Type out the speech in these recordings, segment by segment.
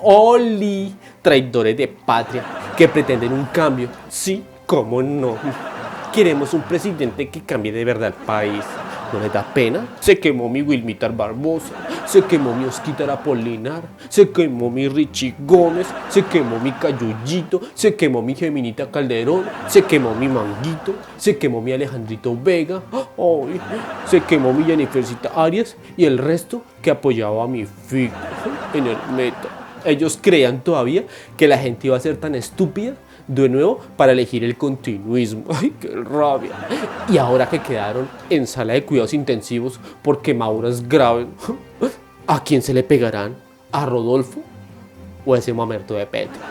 Oli, traidores de patria que pretenden un cambio. Sí, cómo no. Queremos un presidente que cambie de verdad el país. ¿No les da pena? Se quemó mi Wilmítar Barbosa, se quemó mi Osquitar Apolinar, se quemó mi Richie Gómez, se quemó mi Cayullito, se quemó mi Geminita Calderón, se quemó mi Manguito, se quemó mi Alejandrito Vega, ¡ay! Se quemó mi Jennifercita Arias y el resto que apoyaba a mi Fico en el meta. Ellos creían todavía que la gente iba a ser tan estúpida de nuevo para elegir el continuismo. ¡Ay, qué rabia! Y ahora que quedaron en sala de cuidados intensivos por quemaduras graves, ¿a quién se le pegarán? ¿A Rodolfo o a ese mamerto de Petro?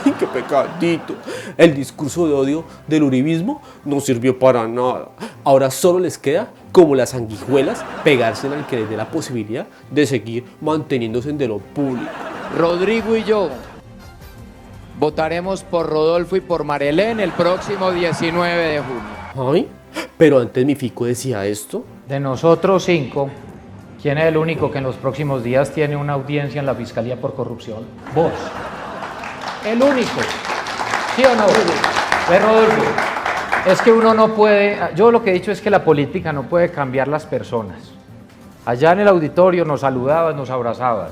¡Ay, qué pecadito! El discurso de odio del uribismo no sirvió para nada. Ahora solo les queda, como las sanguijuelas, pegarse al que les dé la posibilidad de seguir manteniéndose en de lo público. Rodrigo y yo votaremos por Rodolfo y por Marilén el próximo 19 de junio. Ay, pero antes mi Fico decía esto. De nosotros 5, ¿quién es el único que en los próximos días tiene una audiencia en la Fiscalía por corrupción? Vos. El único. ¿Sí o no? Rodolfo, es que uno no puede, yo lo que he dicho es que la política no puede cambiar las personas. Allá en el auditorio nos saludabas, nos abrazabas.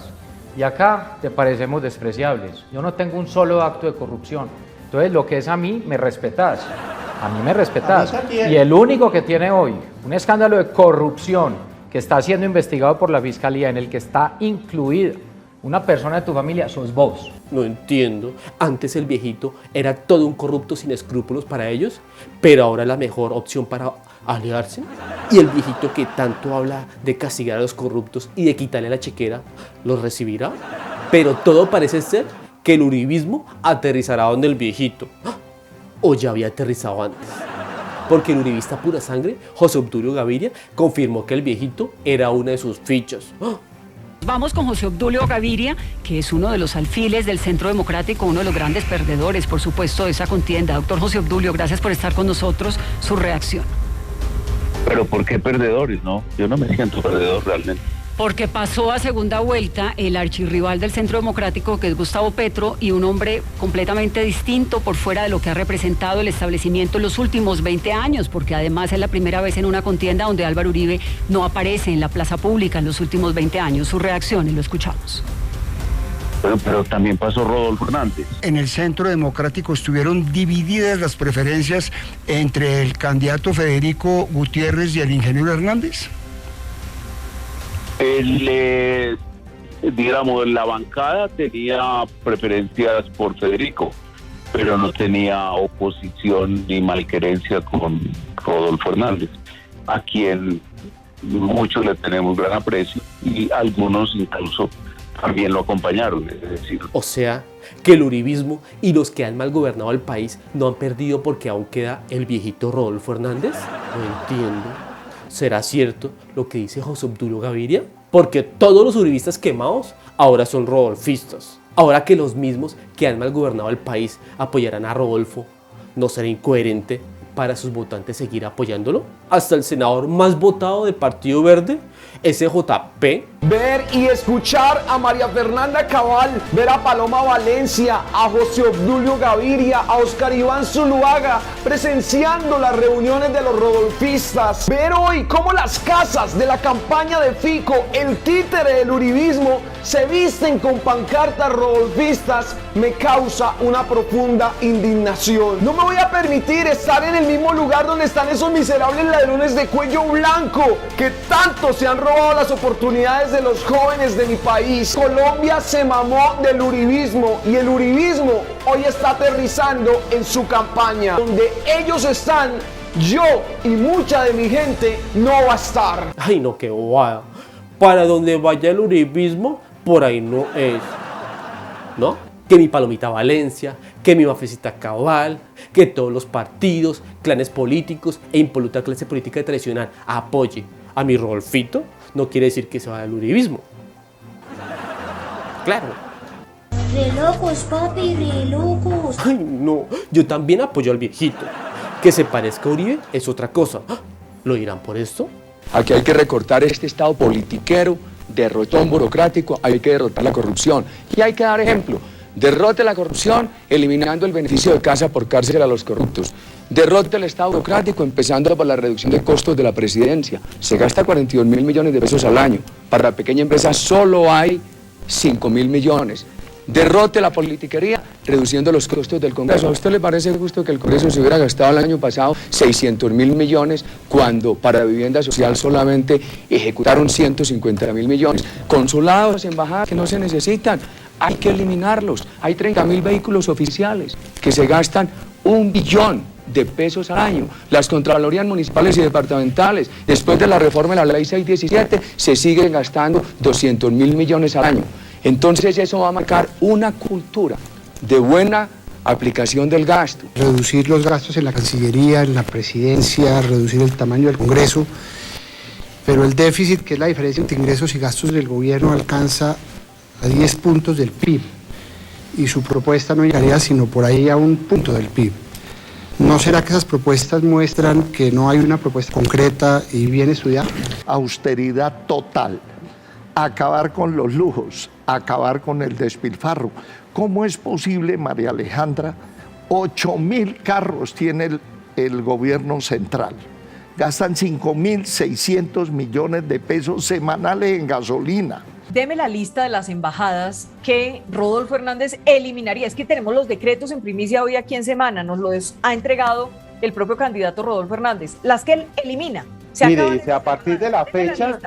Y acá te parecemos despreciables. Yo no tengo un solo acto de corrupción. Entonces, lo que es a mí, me respetás. A mí me respetás. Y el único que tiene hoy un escándalo de corrupción que está siendo investigado por la Fiscalía, en el que está incluida una persona de tu familia, sos vos. No entiendo. Antes el viejito era todo un corrupto sin escrúpulos para ellos, pero ahora es la mejor opción para aliarse. Y el viejito que tanto habla de castigar a los corruptos y de quitarle la chequera, ¿los recibirá? Pero todo parece ser que el uribismo aterrizará donde el viejito. O ya había aterrizado antes. Porque el uribista pura sangre, José Obdulio Gaviria, confirmó que el viejito era una de sus fichas. Vamos con José Obdulio Gaviria, que es uno de los alfiles del Centro Democrático, uno de los grandes perdedores, por supuesto, de esa contienda. Doctor José Obdulio, gracias por estar con nosotros. Su reacción. Pero ¿por qué perdedores? No, yo no me siento perdedor realmente. Porque pasó a segunda vuelta el archirrival del Centro Democrático, que es Gustavo Petro, y un hombre completamente distinto por fuera de lo que ha representado el establecimiento en los últimos 20 años, porque además es la primera vez en una contienda donde Álvaro Uribe no aparece en la plaza pública en los últimos 20 años. Su reacción, y lo escuchamos. Pero también pasó Rodolfo Hernández. En el Centro Democrático estuvieron divididas las preferencias entre el candidato Federico Gutiérrez y el ingeniero Hernández. Digamos, la bancada tenía preferencias por Federico, pero no tenía oposición ni malquerencia con Rodolfo Hernández, a quien muchos le tenemos gran aprecio y algunos incluso también lo acompañaron, es decir. O sea, que el uribismo y los que han mal gobernado el país no han perdido porque aún queda el viejito Rodolfo Hernández. No entiendo. ¿Será cierto lo que dice José Obdulio Gaviria? Porque todos los uribistas quemados ahora son rodolfistas. Ahora que los mismos que han mal gobernado el país apoyarán a Rodolfo, ¿no será incoherente para sus votantes seguir apoyándolo? Hasta el senador más votado del Partido Verde, SJP. Ver y escuchar a María Fernanda Cabal, ver a Paloma Valencia, a José Obdulio Gaviria, a Oscar Iván Zuluaga presenciando las reuniones de los rodolfistas. Ver hoy cómo las casas de la campaña de Fico, el títere del uribismo, se visten con pancartas rodolfistas, me causa una profunda indignación. No me voy a permitir estar en el mismo lugar donde están esos miserables ladrones de cuello blanco que tanto se han robado las oportunidades de los jóvenes de mi país. Colombia se mamó del uribismo y el uribismo hoy está aterrizando en su campaña. Donde ellos están, yo y mucha de mi gente no va a estar. Ay, no, qué bobada. Para donde vaya el uribismo, por ahí no es. ¿No? Que mi Palomita Valencia, que mi Mafecita Cabal, que todos los partidos, clanes políticos e impoluta clase política tradicional apoye a mi Rodolfito, no quiere decir que se vaya al uribismo. Claro. Re locos, papi, re locos. Ay, no, yo también apoyo al viejito. Que se parezca a Uribe es otra cosa. ¿Lo dirán por esto? Aquí hay que recortar este estado politiquero derrotón burocrático, hay que derrotar la corrupción. Y hay que dar ejemplo. Derrote la corrupción eliminando el beneficio de casa por cárcel a los corruptos. Derrote el Estado burocrático empezando por la reducción de costos de la presidencia. Se gasta 42.000 millones de pesos al año. Para la pequeña empresa solo hay 5.000 millones. Derrote la politiquería reduciendo los costos del Congreso. ¿A usted le parece justo que el Congreso se hubiera gastado el año pasado 600.000 millones cuando para vivienda social solamente ejecutaron 150.000 millones? Consulados, embajadas que no se necesitan, hay que eliminarlos. Hay 30.000 vehículos oficiales que se gastan 1 billón de pesos al año. Las contralorías municipales y departamentales, después de la reforma de la ley 617, se siguen gastando 200.000 millones al año. Entonces eso va a marcar una cultura de buena aplicación del gasto. Reducir los gastos en la Cancillería, en la Presidencia, reducir el tamaño del Congreso, pero el déficit, que es la diferencia entre ingresos y gastos del gobierno, alcanza a 10 puntos del PIB y su propuesta no llegaría sino por ahí a 1 punto del PIB. ¿No será que esas propuestas muestran que no hay una propuesta concreta y bien estudiada? Austeridad total, acabar con los lujos, acabar con el despilfarro. ¿Cómo es posible, María Alejandra? 8.000 carros tiene el gobierno central. Gastan 5.600 millones de pesos semanales en gasolina. Deme la lista de las embajadas que Rodolfo Hernández eliminaría. Es que tenemos los decretos en primicia hoy aquí en Semana, nos los ha entregado el propio candidato Rodolfo Hernández. Las que él elimina. Mire, dice, a partir de la fecha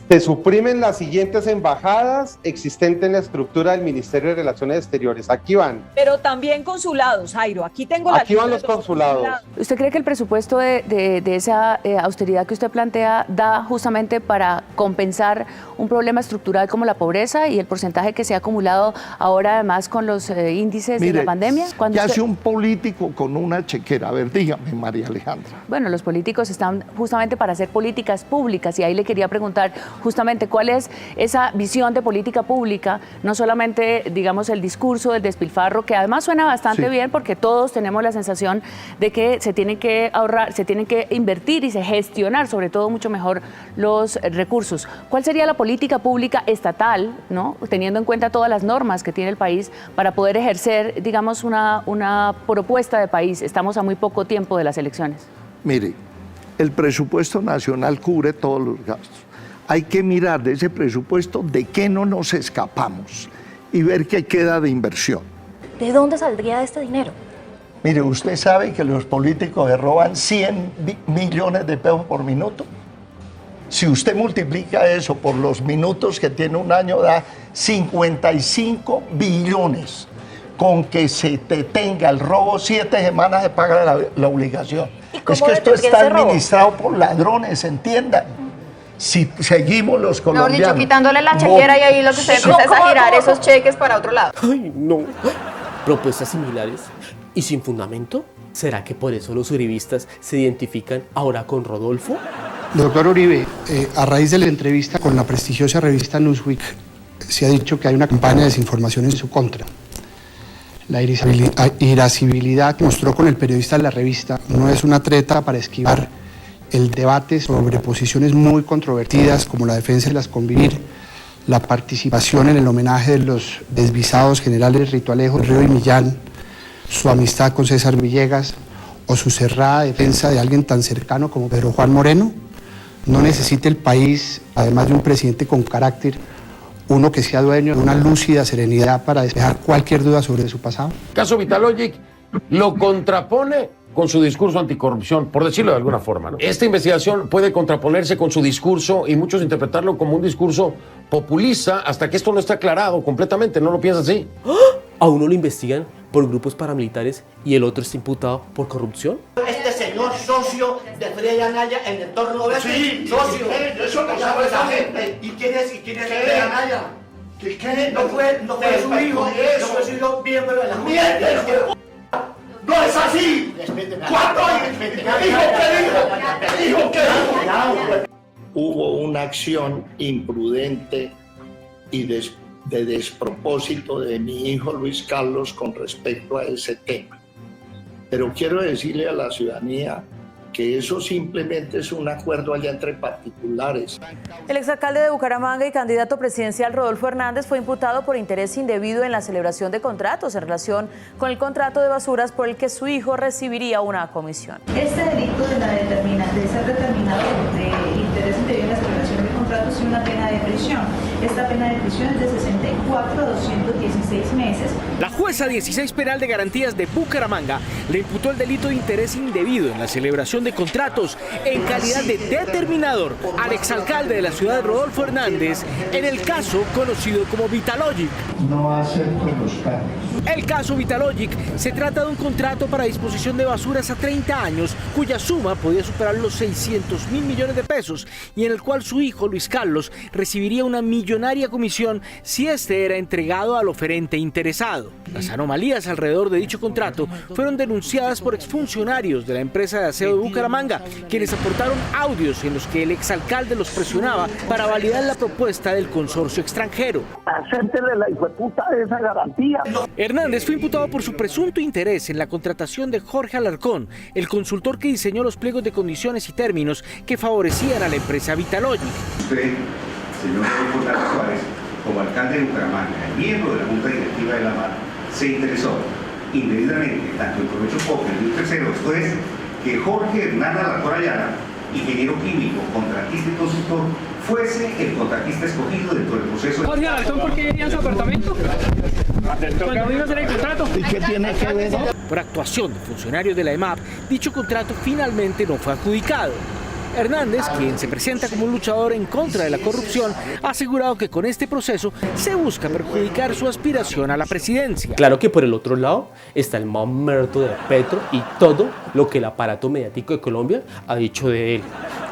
se suprimen las siguientes embajadas existentes en la estructura del Ministerio de Relaciones Exteriores. Aquí van. Pero también consulados, Jairo. Aquí tengo la Aquí van los consulados. ¿Usted cree que el presupuesto de esa austeridad que usted plantea da justamente para compensar un problema estructural como la pobreza y el porcentaje que se ha acumulado ahora además con los índices de la pandemia? ¿Qué hace un político con una chequera? A ver, dígame, María Alejandra. Bueno, los políticos están justamente para hacer políticas públicas y ahí le quería preguntar justamente cuál es esa visión de política pública, no solamente, digamos, el discurso del despilfarro, que además suena bastante bien porque todos tenemos la sensación de que se tienen que ahorrar, se tienen que invertir y se gestionar, sobre todo, mucho mejor los recursos. ¿Cuál sería la política pública estatal, ¿no?, teniendo en cuenta todas las normas que tiene el país para poder ejercer, digamos, una propuesta de país? Estamos a muy poco tiempo de las elecciones. Mire, el presupuesto nacional cubre todos los gastos. Hay que mirar de ese presupuesto de qué no nos escapamos y ver qué queda de inversión. ¿De dónde saldría este dinero? Mire, usted sabe que los políticos le roban 100 millones de pesos por minuto. Si usted multiplica eso por los minutos que tiene un año, da 55 billones. Con que se detenga el robo, 7 semanas se paga la obligación. Es que esto está administrado por ladrones, entiendan. Si seguimos los colombianos... Mejor dicho, quitándole la chequera y ahí lo que usted empieza es a girar esos cheques para otro lado. Ay, no. ¿Propuestas similares y sin fundamento? ¿Será que por eso los uribistas se identifican ahora con Rodolfo? Doctor Uribe, a raíz de la entrevista con la prestigiosa revista Newsweek, se ha dicho que hay una campaña de desinformación en su contra. La irascibilidad que mostró con el periodista de la revista no es una treta para esquivar el debate sobre posiciones muy controvertidas como la defensa de las convivir, la participación en el homenaje de los desvisados generales Rito Alejo, Río y Millán, su amistad con César Villegas o su cerrada defensa de alguien tan cercano como Pedro Juan Moreno. No necesita el país, además de un presidente con carácter, uno que sea dueño de una lúcida serenidad para despejar cualquier duda sobre su pasado. Caso Vitalogic lo contrapone con su discurso anticorrupción, por decirlo de alguna forma, ¿no? Esta investigación puede contraponerse con su discurso y muchos interpretarlo como un discurso populista hasta que esto no está aclarado completamente, ¿no lo piensas así? ¿A uno lo investigan por grupos paramilitares y el otro está imputado por corrupción? Este señor socio de Freddy Anaya en el entorno de Sí, socio. Eso lo sabe esa gente. ¿Y quién es Freddy Anaya? ¿Qué? No fue su hijo, no fue su hijo miembro de la Junta. ¡No es así! ¿Cuándo? ¿Qué dijo? Hubo una acción imprudente y de despropósito de mi hijo Luis Carlos con respecto a ese tema. Pero quiero decirle a la ciudadanía que eso simplemente es un acuerdo allá entre particulares. El exalcalde de Bucaramanga y candidato presidencial Rodolfo Hernández fue imputado por interés indebido en la celebración de contratos en relación con el contrato de basuras por el que su hijo recibiría una comisión. Este delito de ser determinado de interés indebido en la celebración de contratos tiene una pena de prisión. Esta pena de prisión es de 64 a 216 meses. La jueza 16 Penal de Garantías de Bucaramanga le imputó el delito de interés indebido en la celebración de contratos en calidad de determinador al exalcalde de la ciudad Rodolfo Hernández en el caso conocido como Vitalogic. No acepto los cambios. El caso Vitalogic se trata de un contrato para disposición de basuras a 30 años cuya suma podía superar los 600.000 millones de pesos y en el cual su hijo Luis Carlos recibiría una millonaria comisión si este era entregado al oferente interesado. Las anomalías alrededor de dicho contrato fueron denunciadas por exfuncionarios de la empresa de aseo de Bucaramanga, quienes aportaron audios en los que el exalcalde los presionaba para validar la propuesta del consorcio extranjero. Acéptele la hijueputa de esa garantía. Hernández fue imputado por su presunto interés en la contratación de Jorge Alarcón, el consultor que diseñó los pliegos de condiciones y términos que favorecían a la empresa Vitalogic. Usted, señor Rodolfo Suárez, como alcalde de Bucaramanga, el miembro de la Junta Directiva de la MAP, se interesó indebidamente, tanto en provecho propio y un tercero, esto es, que Jorge Hernán Alarcón Ayala, ingeniero químico, contratista y consultor, fuese el contratista escogido dentro del proceso. Jorge Alarcón, ¿por qué venía en su apartamento? Cuando vino a hacer el contrato. ¿Y qué tiene que ver? Por actuación de funcionarios de la EMAP, dicho contrato finalmente no fue adjudicado. Hernández, quien se presenta como un luchador en contra de la corrupción, ha asegurado que con este proceso se busca perjudicar su aspiración a la presidencia. Claro que por el otro lado está el mamerto de Petro y todo lo que el aparato mediático de Colombia ha dicho de él.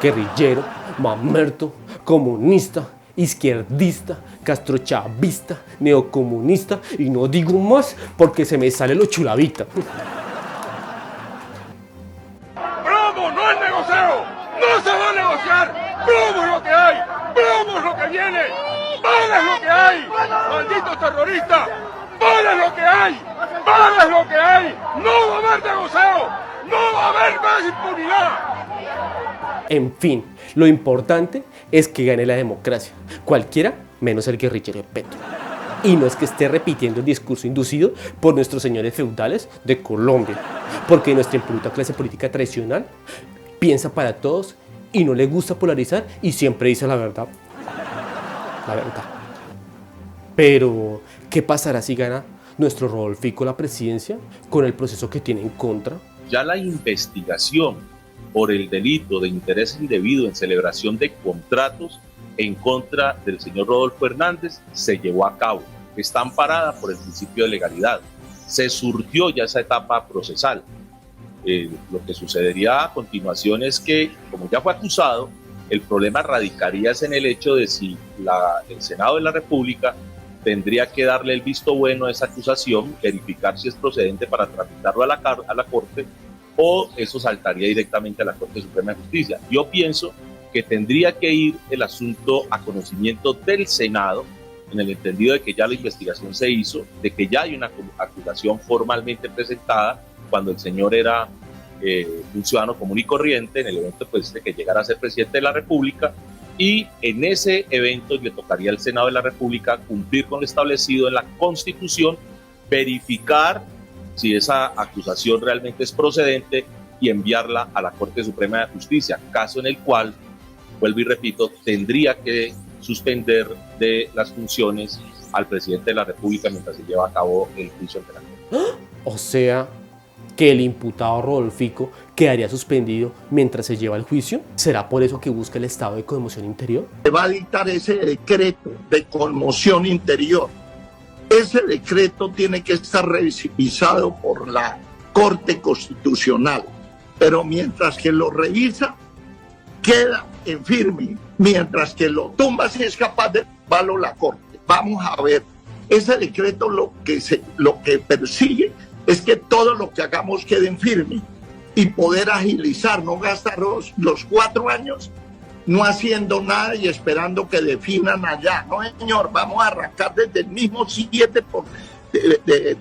Guerrillero, mamerto, comunista, izquierdista, castrochavista, neocomunista y no digo más porque se me sale lo chulavita. ¡Plomo no es negocio! ¡No se va a negociar! ¡Plomo es lo que hay! ¡Plomo es lo que viene! ¡Bala es lo que hay! ¡Maldito terrorista! ¡Bala es lo que hay! ¡Bala es lo que hay! ¡No va a haber negocio! ¡No va a haber más impunidad! En fin, lo importante es que gane la democracia. Cualquiera menos el guerrillero de Petro. Y no es que esté repitiendo el discurso inducido por nuestros señores feudales de Colombia, porque nuestra impoluta clase política tradicional piensa para todos y no le gusta polarizar y siempre dice la verdad. La verdad. Pero, ¿qué pasará si gana nuestro Rodolfico la presidencia con el proceso que tiene en contra? Ya la investigación por el delito de interés indebido en celebración de contratos en contra del señor Rodolfo Hernández se llevó a cabo. Está amparada por el principio de legalidad. Se surgió ya esa etapa procesal. Lo que sucedería a continuación es que, como ya fue acusado, el problema radicaría en el hecho de si el Senado de la República tendría que darle el visto bueno a esa acusación, verificar si es procedente para tramitarlo a la Corte, o eso saltaría directamente a la Corte Suprema de Justicia. Yo pienso que tendría que ir el asunto a conocimiento del Senado, en el entendido de que ya la investigación se hizo, de que ya hay una acusación formalmente presentada cuando el señor era un ciudadano común y corriente, en el evento pues, de que llegara a ser presidente de la República, y en ese evento le tocaría al Senado de la República cumplir con lo establecido en la Constitución, verificar si esa acusación realmente es procedente y enviarla a la Corte Suprema de Justicia, caso en el cual, vuelvo y repito, tendría que suspender de las funciones al presidente de la República mientras se lleva a cabo el juicio penal. O sea, que el imputado Rodolfico quedaría suspendido mientras se lleva el juicio. ¿Será por eso que busca el estado de conmoción interior? Se va a dictar ese decreto de conmoción interior. Ese decreto tiene que estar revisado por la Corte Constitucional, pero mientras que lo revisa, queda en firme. Mientras que lo tumba, si es capaz de tumbarlo la Corte. Vamos a ver, ese decreto lo que persigue es que todo lo que hagamos quede en firme y poder agilizar, no gastar los 4 años no haciendo nada y esperando que definan allá. No, señor, vamos a arrancar desde el mismo 7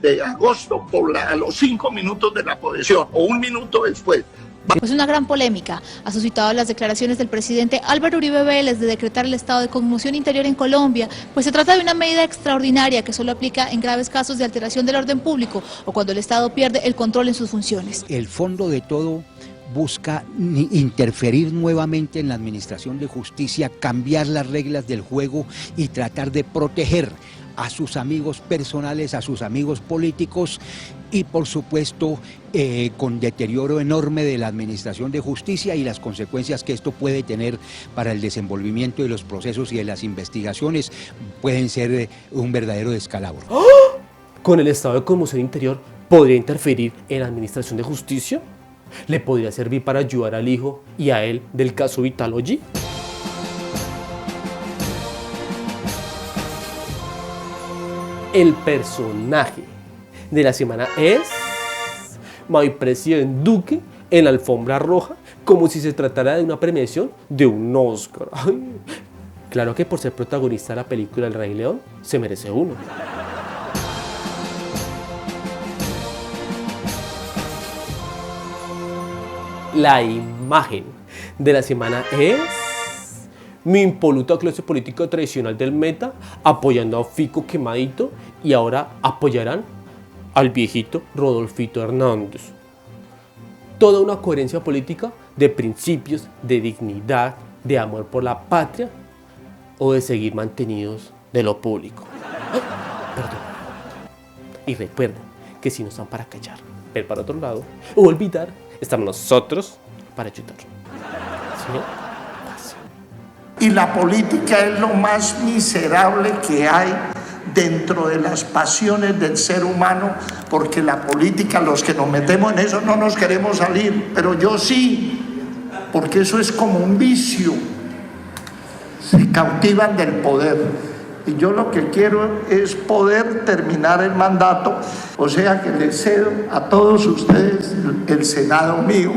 de agosto a los 5 minutos de la posesión o 1 minuto después. Pues una gran polémica ha suscitado las declaraciones del presidente Álvaro Uribe Vélez de decretar el estado de conmoción interior en Colombia, pues se trata de una medida extraordinaria que solo aplica en graves casos de alteración del orden público o cuando el Estado pierde el control en sus funciones. El fondo de todo busca interferir nuevamente en la administración de justicia, cambiar las reglas del juego y tratar de proteger a sus amigos personales, a sus amigos políticos y por supuesto con deterioro enorme de la administración de justicia y las consecuencias que esto puede tener para el desenvolvimiento de los procesos y de las investigaciones pueden ser un verdadero descalabro. ¡Oh! ¿Con el estado de conmoción interior podría interferir en la administración de justicia? ¿Le podría servir para ayudar al hijo y a él del caso Vitalogy? El personaje de la semana es mi presidente Duque en la alfombra roja, como si se tratara de una premiación de un Oscar. Ay, claro que por ser protagonista de la película El Rey León se merece uno. La imagen de la semana es mi impoluta clase política tradicional del Meta apoyando a Fico quemadito y ahora apoyarán al viejito Rodolfito Hernández. Toda una coherencia política de principios, de dignidad, de amor por la patria o de seguir mantenidos de lo público. ¡Ay! Perdón. Y recuerden que si no están para callar, ver para otro lado o olvidar, estamos nosotros para ayudar. ¿Sí? Y la política es lo más miserable que hay dentro de las pasiones del ser humano, porque la política, los que nos metemos en eso no nos queremos salir, pero yo sí, porque eso es como un vicio, se cautivan del poder. Y yo lo que quiero es poder terminar el mandato, o sea que les cedo a todos ustedes el Senado mío.